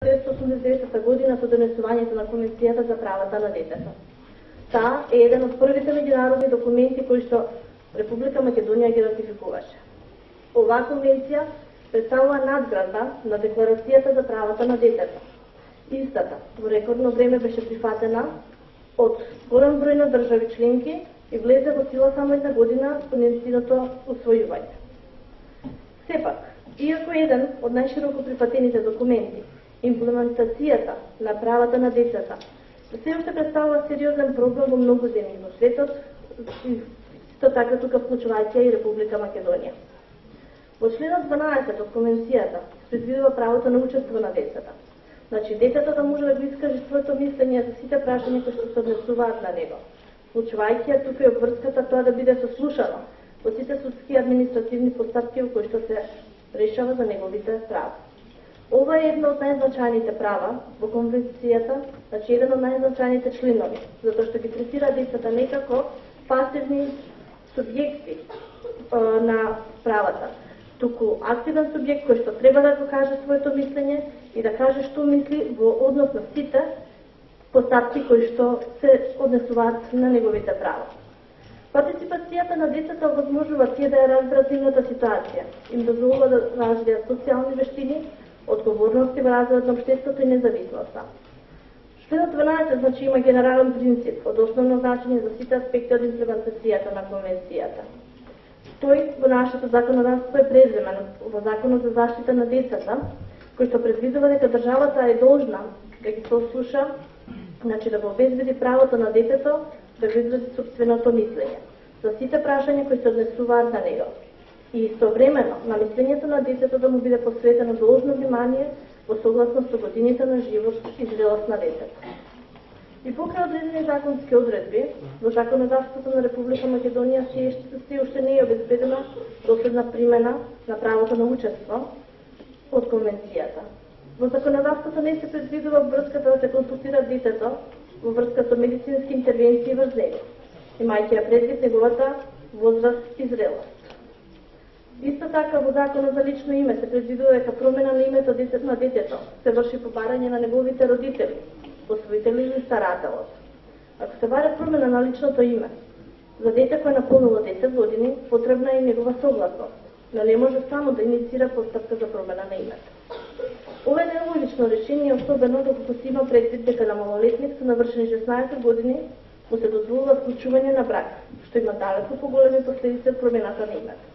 1989 година со донесувањето на Конвенцијата за правата на детето. Таа е еден од првите меѓународни документи кои што Република Македонија ги ратификуваше. Оваа конвенција представува надградба на Декларацијата за правата на детето. Истата во рекордно време беше прифатена од голем број на држави членки и влезе во сила само една година по нејзиното усвојување. Сепак, иако еден од најшироко прифатените документи, имплементацијата на правата на децата се уште представува сериозен проблем во многу земји во светот, исто така тука вклучувајќи и Република Македонија. Во членот 12 од Конвенцијата се предвидува правото на учество на децата. Значи, детето да може да го искаже своето мислење за сите прашања кои што се однесуваат на него, вклучувајќи тука и обврската тоа да биде сослушано во сите судски и административни постапки во кои што се решава за неговите права. Ова е едно од најзначајните права во Конвенцијата, значи еден од најзначајните членови, затоа што ги третира децата не како пасивни субјекти на правата, туку активен субјект кој што треба да го каже своето мислење и да каже што мисли во однос на сите постапки кои што се однесуваат на неговите права. Партиципацијата на децата овозможува тие да ја разберат нивната ситуација, им дозволува да развијат социјални вештини, одговорности во развојот на општеството и независноста. Членот 12 значи има генерален принцип од основно значење за сите аспекти од имплементацијата на Конвенцијата. Тој во нашето законодавство е преземен во Законот за заштита на децата, кој што предвидува дека државата е должна да ги сослуша, значи да го обезбеди правото на детето да го изрази собственото мислење за сите прашања кои се однесуваат на него. И истовремено на мислењето на детето да му биде посветено должно внимание во согласност со годините на живот и зрелост на детето. И покрај одредени законски одредби, во законодавството на Република Македонија се уште не е обезбедена доследна примена на правото на учество од Конвенцијата. Во законодавството не се предвидува врската да се консултира детето во врска со медицински интервенции врз него, имајќи ја предвид неговата возраст и зрелост. Исто така во Законот за лично име се предвидува дека промена на името на детето се врши по барање на неговите родители, посвоители или старателот. Ако се баре промена на личното име за дете кое наполнило 10 години, потребна е и негова согласност, но не може само да инициира постапка за промена на името. Ова е нелогично решение, особено докато се има предвид дека на малолетник со навршени 16 години му се дозволува вклучување на брак, што има далеку поголеми последици од промената на името.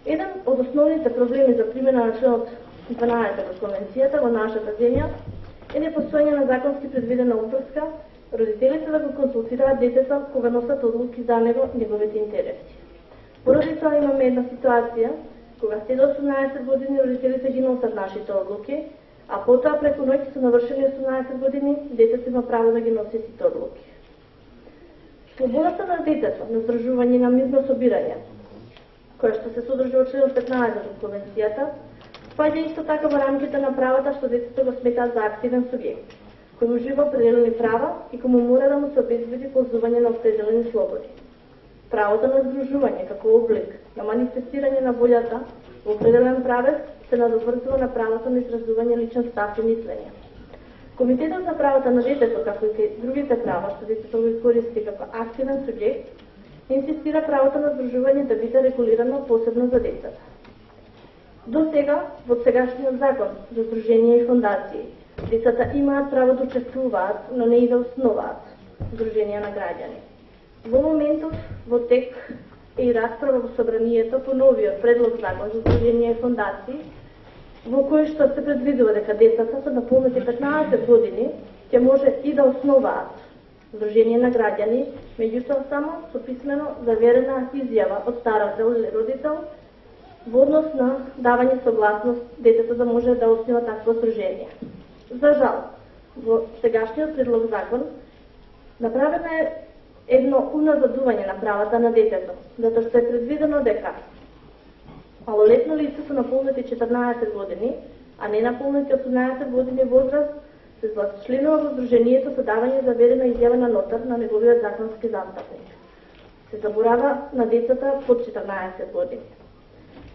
Еден од основните проблеми за примена на членот 12 од Конвенцијата во нашата земја е непостојање на законски предвидена обврска, родителите да го консултираат детето кога носат одлуки за него неговите интереси. Поради тоа имаме една ситуација кога се до 18 години родителите ги носат нашите одлуки, а потоа преку ноќ со навршени 18 години детето има право да ги носи сите одлуки. Слободата на детето на изражување на мирно собирање, која што се содржи во членот 15 од Конвенцијата, спаѓа исто така во рамките на правата што детето го сметаат за активен субјект, кој ужива определени права и кој мора да му се обезбеди ползување на определени слободи. Правото на здружување како облик на манифестирање на волјата во определен правец се надоврзува на правото на изразување личен став и мислење. Комитетот за правата на детето, како и другите права што детето го користи како активен субјект, инсистира правото на здружување да биде регулирано посебно за децата. До сега, во сегашниот закон за здружение и фондации, децата имаат право да учествуваат, но не и да основаат здруженија на граѓани. Во моментов, во тек е и расправа во собранието по новиот предлог закон за здружение и фондации, во кој што се предвидува дека децата со наполнети 15 години ќе може и да основаат здружение на граѓани, меѓутоа само со писмено заверена изјава од старател или родител во однос на давање согласност детето да може да основа такво здружение. За жал, во сегашниот предлог закон направено е едно уназадување на правата на детето, затоа што е предвидено дека малолетно лице со наполнети 14 години, а не наполнети 18 години возраст, се членува во здружението со давање заверена изјава на нотар на неговиот законски застапник. Се заборава на децата под 14 години.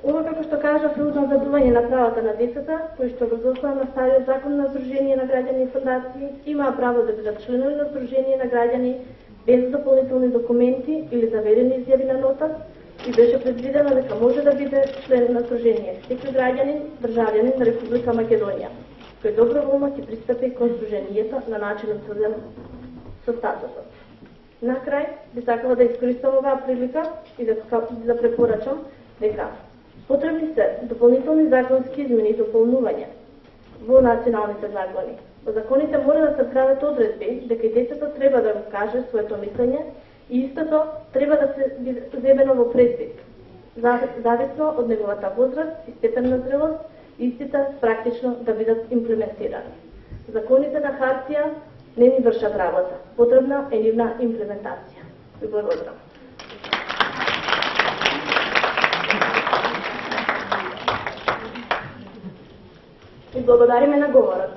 Ова, како што кажав, е уназадување на правата на децата, кои што го основа на стариот закон на Сдружение на граѓани и фондации, имаа право да бидат членови на Сдружение на граѓани без дополнителни документи или заверени изјави на нотар, и беше предвидено дека може да биде член на Сдружение секој граѓанин, државјанин на Република Македонија, кој доброволно ќе пристапи кон Сдруженијето на начин утврден со статутот. На крај, би сакала да искористам оваа прилика и да препорачам дека потребни се дополнителни законски измени и дополнувања во националните закони. Во законите мора да се прават одредби дека и детето треба да го каже своето мислење и истото треба да се земено во предвид, зависно од неговата возраст и степен на зрелост, истите практично да бидат имплементирани. Законите на хартија не ни вршат работа. Потребна е нивна имплементација. Ви благодарам. И благодариме на говорот.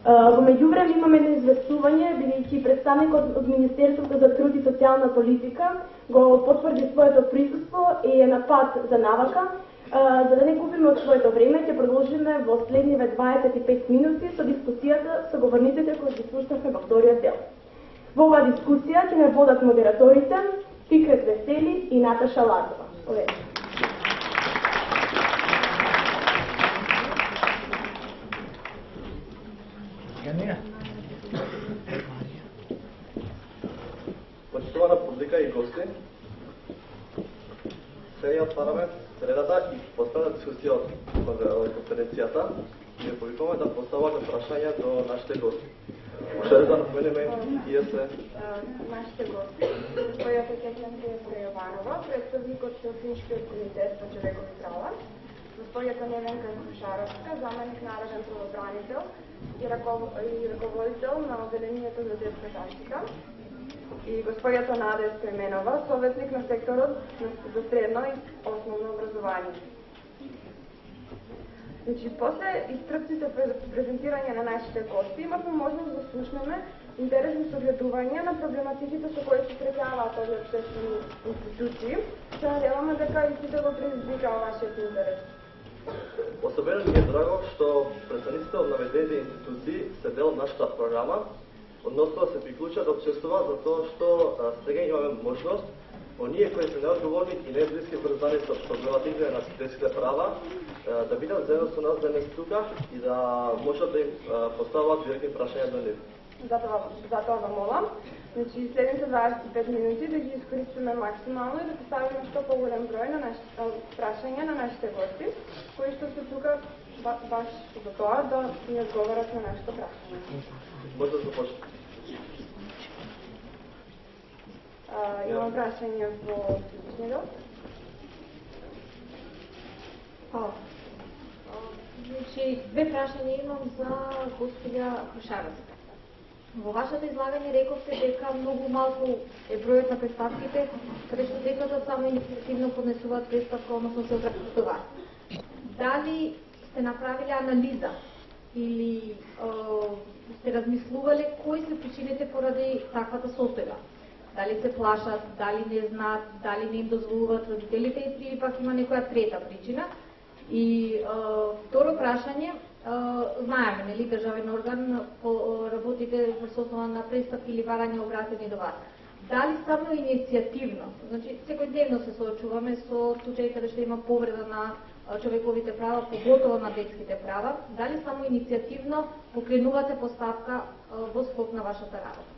Во меѓувреме имаме едно известување, бидејќи представникот од Министерството за труд и социјална политика го потврди своето присуство и е на пат за навака. За да не губиме од своето време, ќе продолжиме во следниве 25 минути со дискусијата со говорниците кои ги слушнавме во вториот дел. Во оваа дискусија ќе не водат модераторите Фикрет Весели и Наташа Лазова. Почитувана публика и гости, сега отвараме средата и поставаме дискусија од конференцијата и ја повикуваме да поставате прашања до нашите гости. Може да напоменеме кие се нашите гости. Госпојата Кетленка Јованова, представник од Софијскиот комитет за човекови права, госпојата Неленка Крушаровска, заменик народен правобранител и раководител на Одделението за детска заштита, и госпојата Нада Стојменова, советник на секторот за средно и основно образование. Значи, после истрпните презентирање на нашите гости, имавме можност да слушнеме интересни согледувања на проблематиките со кои се среќаваат овие општествени институции. Се надеваме дека истите го предизвикаа вашиот интерес. Особено ми е драго што представниците од наведените институции се дел од нашата програма, односно да се приклучат да учествуваат за тоа што сега имаме можност оние кои се неодговорни и неблиски врзани со проблематиките на детските права да бидат заедно со нас денес тука и да можат да им постават директни прашања до нив. Затоа да молам, значи следните 25 минути да ги искористиме максимално и да поставиме што поголем број на прашања на нашите гости, кои што се тука баш за тоа да ни одговорат на нашето прашање. Може да започне. Имам прашање во физични дел. Значи, две прашања имам за господја Крушаровска. Во вашето излагање рековте дека многу малку е бројот на представките, каде што децата само инициативно поднесуваат представка, односно се обработуваат. Дали сте направиле анализа или сте размислувале кои се причините поради таквата состојба? Дали се плашат, дали не знаат, дали не им дозволуваат родителите или пак има некоја трета причина? И второ прашање, знаеме, нели, државен орган работите во основа на представки или барања обратени до вас. Дали само иницијативно, значи секојдневно се соочуваме со случаи каде што има повреда на човековите права, поготово на детските права, дали само иницијативно покренувате постапка во склоп на вашата работа?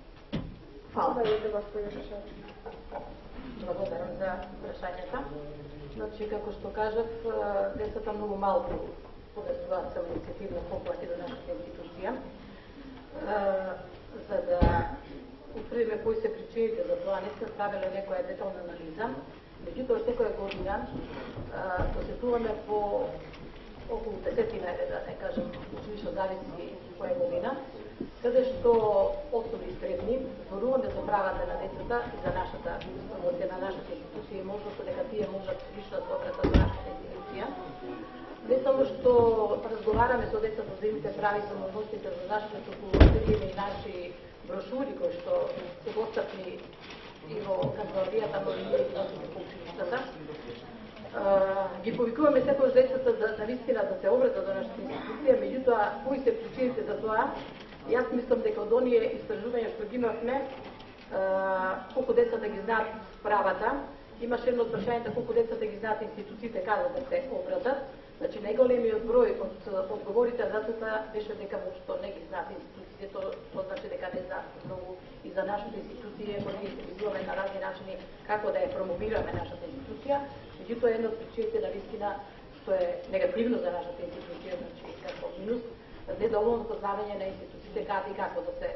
Фала. Благодарам за прашањата. Значи, како што кажав, децата многу малку поднесуваат самоиницијативно поплати до нашата институција. За да утврдиме кои се причините за тоа, не сме правиле некоја детална анализа. Меѓутоа, секоја година посетуваме по околу 10, да не кажам, лично зависи која година, каде што особи средни зборуваме за правата на децата и за нашата промоција на нашата институција и можност дека тие можат лично да обратат за нашата институција. Не само што разговараме со децата за нивните прави и за можностите за заштита, туку имаме и наши брошури кои што се достапни и во канцеларијата, но и во училиштата. ги повикуваме секој децата за вистина да се обратат до нашата институција, меѓутоа кои се причините за тоа? Јас мислам дека од оние истражувања што ги имавме, колку децата ги знаат правата, имаше едно од прашањата колку децата ги знаат институциите каде да се обратат. Значи најголемиот број од одговорите на децата беше дека што не ги знаат институциите, тоа значи дека не знаат многу и за нашата институција, кој ние се видуваме на разни начини како да ја промовираме нашата институција. Меѓутоа една од причините на вистина што е негативно за нашата институција, значи како минус, недоволно познавање на институциите каде и како да се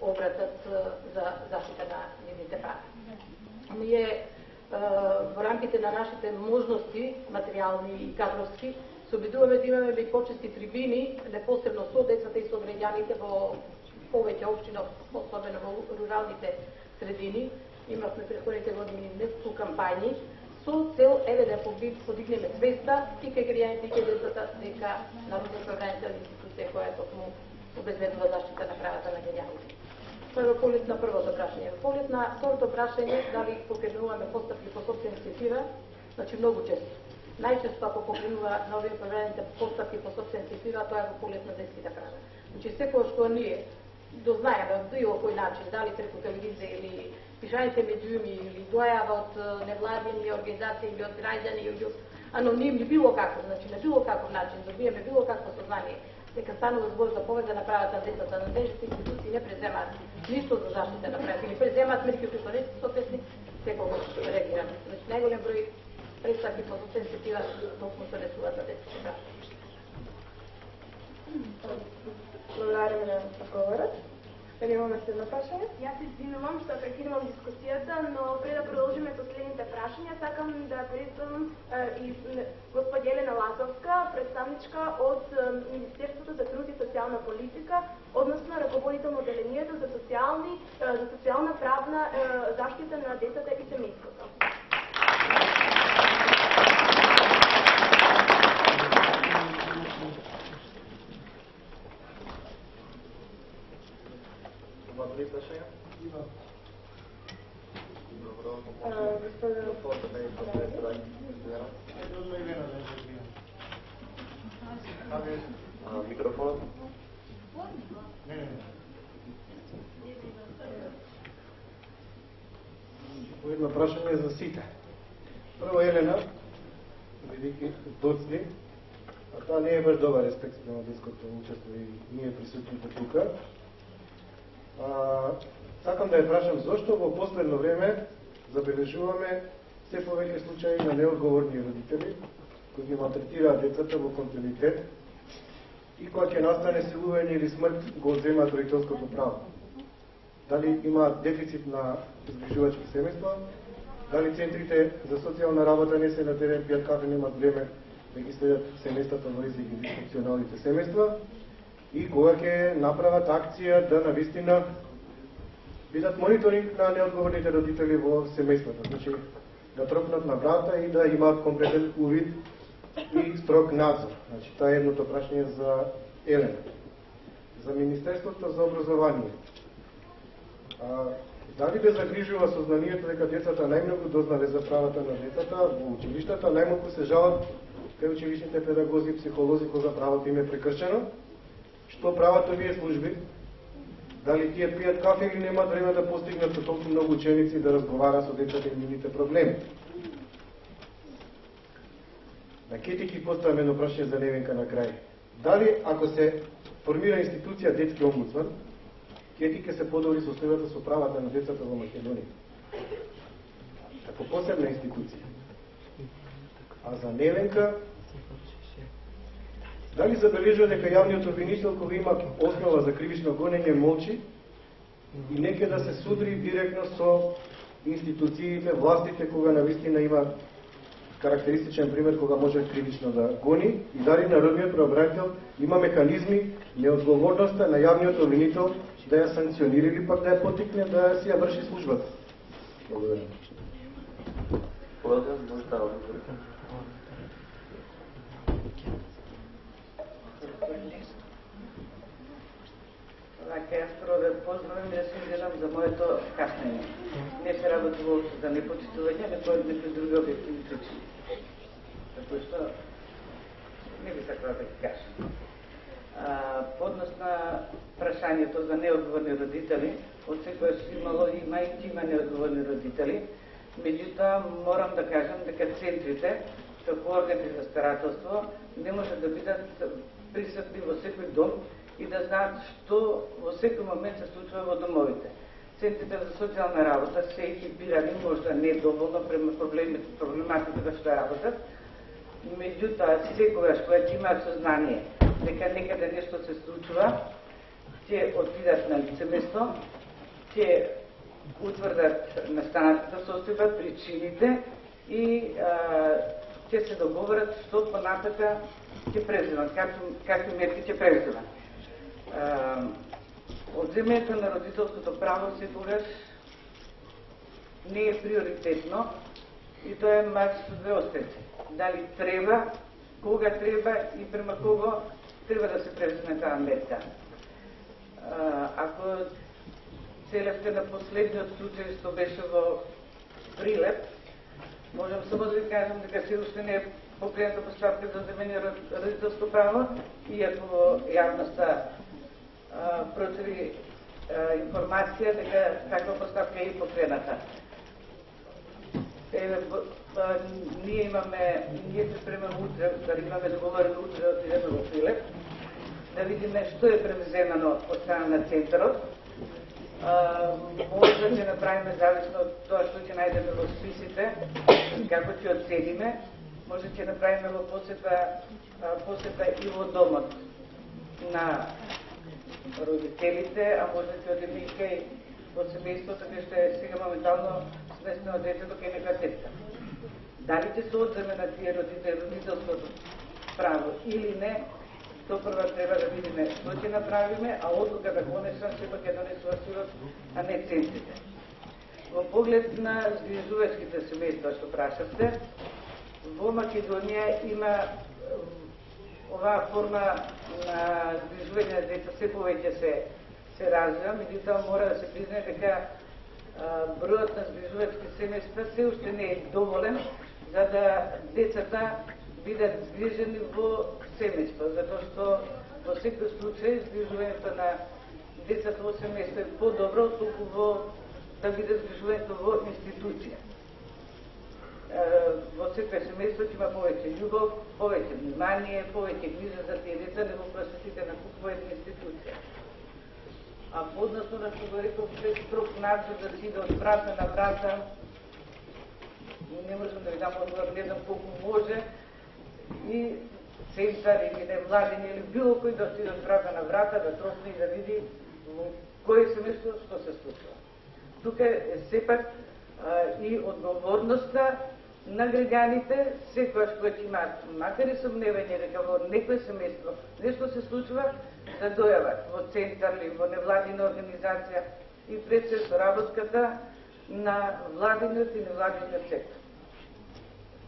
обратат за заштита на нивните права. Ние во рамките на нашите можности, материјални и кадровски, се обидуваме да имаме и почести трибини, непосебно со децата и со граѓаните во повеќе општини, особено во руралните средини. Имавме претходните години неколку кампањи со цел да подигнеме свеста и кај граѓаните и кај децата дека Народната правобранителна институција која токму обезбедува заштита на правата на граѓаните. Тоа е во поглед на првото прашање. Во поглед на второто прашање, дали покренуваме постапки по собствена иницијатива, значи многу често. Најчесто ако покренува нови управлените постапки по собствена иницијатива, тоа е во поглед на детските права. Значи секој што ние дознаеме од било кој начин, дали преку телевизија или пишаните медиуми или дојава од невладини организации или од граѓани или од анонимни, било како, значи на било каков начин добиеме било какво сознание дека станува збор за повреда на правата на децата, надежните институции не преземаат ништо за заштита на правата или преземаат мерки кои што не се соодветни, секогаш реагираме. Значи најголем број представки по собствена иницијатива токму се однесуваат на детските права. Благодариме на говорот. Имаме следно прашање. Јас се извинувам што прекинувам дискусијата, но пред да продолжиме со следните прашања, сакам да приветствам и господја Елена Лазовска, представничка од Министерството за труд и социјална политика, односно раководител на одделението за социјална правна заштита на децата и семејството. Други прашања? Добро. Микрофонот? По едно прашање за сите. Прво Елена, бидејќи доцни, а таа не е баш добар респект на детското учество и ние присутните тука. Сакам да ја прашам зошто во последно време забележуваме се повеќе случаи на неодговорни родители кои ги малтретираат децата во континуитет и кога ќе настане силување или смрт го одземаат родителското право. Дали имаат дефицит на изгрижувачки семејства, дали центрите за социјална работа не се на терен, пијат кафе, немат време да ги следат семејствата во език и дисфункционалните семејства и кога ќе направат акција да навистина бидат мониторинг на неодговорните родители во семејствата, значи да тропнат на врата и да имаат комплетен увид и строг надзор. Значи тоа е едното прашање за Елена. За Министерството за образование. Дали бе загрижува сознанието дека децата најмногу дознале за правата на децата во училиштата, најмалку се жалат кај училишните педагози и психолози кога правото им е прекршено? Што прават овие служби? Дали тие пијат кафе или немаат време да постигнат со толку многу ученици да разговара со децата и нивните проблеми? На Кетики поставаме едно прашање за Невенка на крај. Дали ако се формира институција детски омбудсман, Кетика се подобри состојбата со правата на децата во Македонија? Како посебна институција. А за Невенка, дали забележува дека јавниот обвинител кога има основа за кривично гонење молчи и неќе да се судри директно со институциите, властите кога навистина има карактеристичен пример кога може кривично да гони и дали народниот правобранител има механизми неодговорноста на јавниот обвинител да ја санкционира или пак да ја потикне да си ја врши службата. Благодарам. Вака, јас прво да поздравам и да се извинам за моето каснење. Не се работи воопшто за непочитување, не поеднете други објективни причини. кои што не би сакала да ги кажам. По однос на прашањето за неодговорни родители, од секојаш има и има неодговорни родители, меѓутоа морам да кажам дека центрите, како органи за старателство, не може да бидат присутни во секој дом и да знаат што во секој момент се случува во домовите. Центрите за социјална работа се екипирани, можда не доволно према проблематиката што работат, меѓутоа секогаш кога ќе имаат сознание дека некаде нешто се случува, ќе отидат на лице место, ќе утврдат настанатата состојба, причините и ќе се договорат што понатака ќе преземат, какви мерки ќе преземат. Одземањето на родителското право секогаш не е приоритетно и тоа е мач со две острици. Дали треба, кога треба и према кого треба да се преземе таа мерка. Ако целевте на последниот случај што беше во Прилеп, можам само да ви кажам дека се уште не е покрената постапка за одземање родителско право, иако во јавноста процури информација дека таква постапка е покрената. Ние приспремаме утре, да имаме договорено утре да отидеме во Прилеп, да видиме што е превземано од страна на центарот. Може да ќе направиме зависно од тоа што ќе најдеме во списите, како ќе оцениме, може ќе направиме во посета и во домот на родителите, а може ќе одиме и кај во семејството кај што е сега моментално сместено детето кај нека тетка. Дали ќе се одземе на тие родителското право или не, то прва треба да видиме што ќе направиме, а одлука да конечна сепак ќе донесува судот, а не центрите. Во поглед на згрижувачките семејства што прашавте, во Македонија има оваа форма на згрижување на деца се повеќе се развива, меѓутоа мора да се признае дека бројот на згрижувачки семејства се уште не е доволен за да децата бидат згрижени во семејство, затоа што во секој случај згрижувањето на децата во семејство е по-добро отколку да биде згрижувањето во институција. Во секој семејство има повеќе љубов, повеќе внимание, повеќе грижа за тие деца, него просветите на купува една институција. А по односно на што го реков, строг надзор да си иде од врата на врата, не можам да ви дам одговор, не знам колку може и центар или невладин или било кој да си иде од врата на врата, да тропне и да види кој семејство што се случува. Тука е сепак и одговорноста на граѓаните, секогаш кога ќе имаат макар и сомневање дека во некој семејство нешто се случува, да дојават во центар или во невладина организација и пред се соработката на владиниот и невладиниот сектор.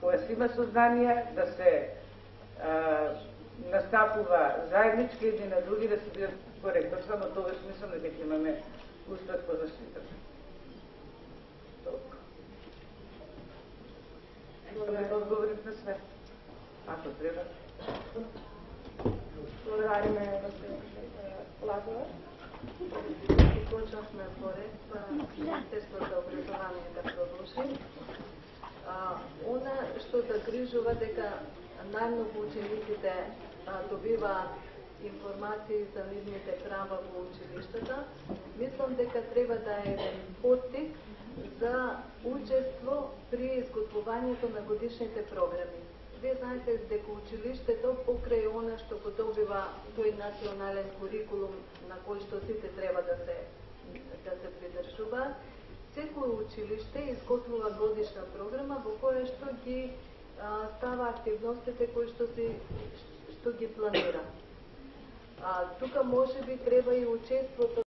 Кога се има сознание да се настапува заеднички едни на други, да се бидат коректно, само тогаш мислам дека ќе имаме успех по заштитата. Искам да одговорим на све. Ако треба. Благодариме Лазар. Почнахме поред, Министерството за образование да продолжи. Она што да грижува дека најмногу учениците добиваат информации за нивните права во училиштата, мислам дека треба да е еден поттик за учество при изготвувањето на годишните програми. Вие знаете дека училиштето покрај она што го добива тој национален курикулум на кој што сите треба да се придржуваат, секој училиште изготвува годишна програма во која што ги става активностите кои што ги планира. Тука можеби треба и учеството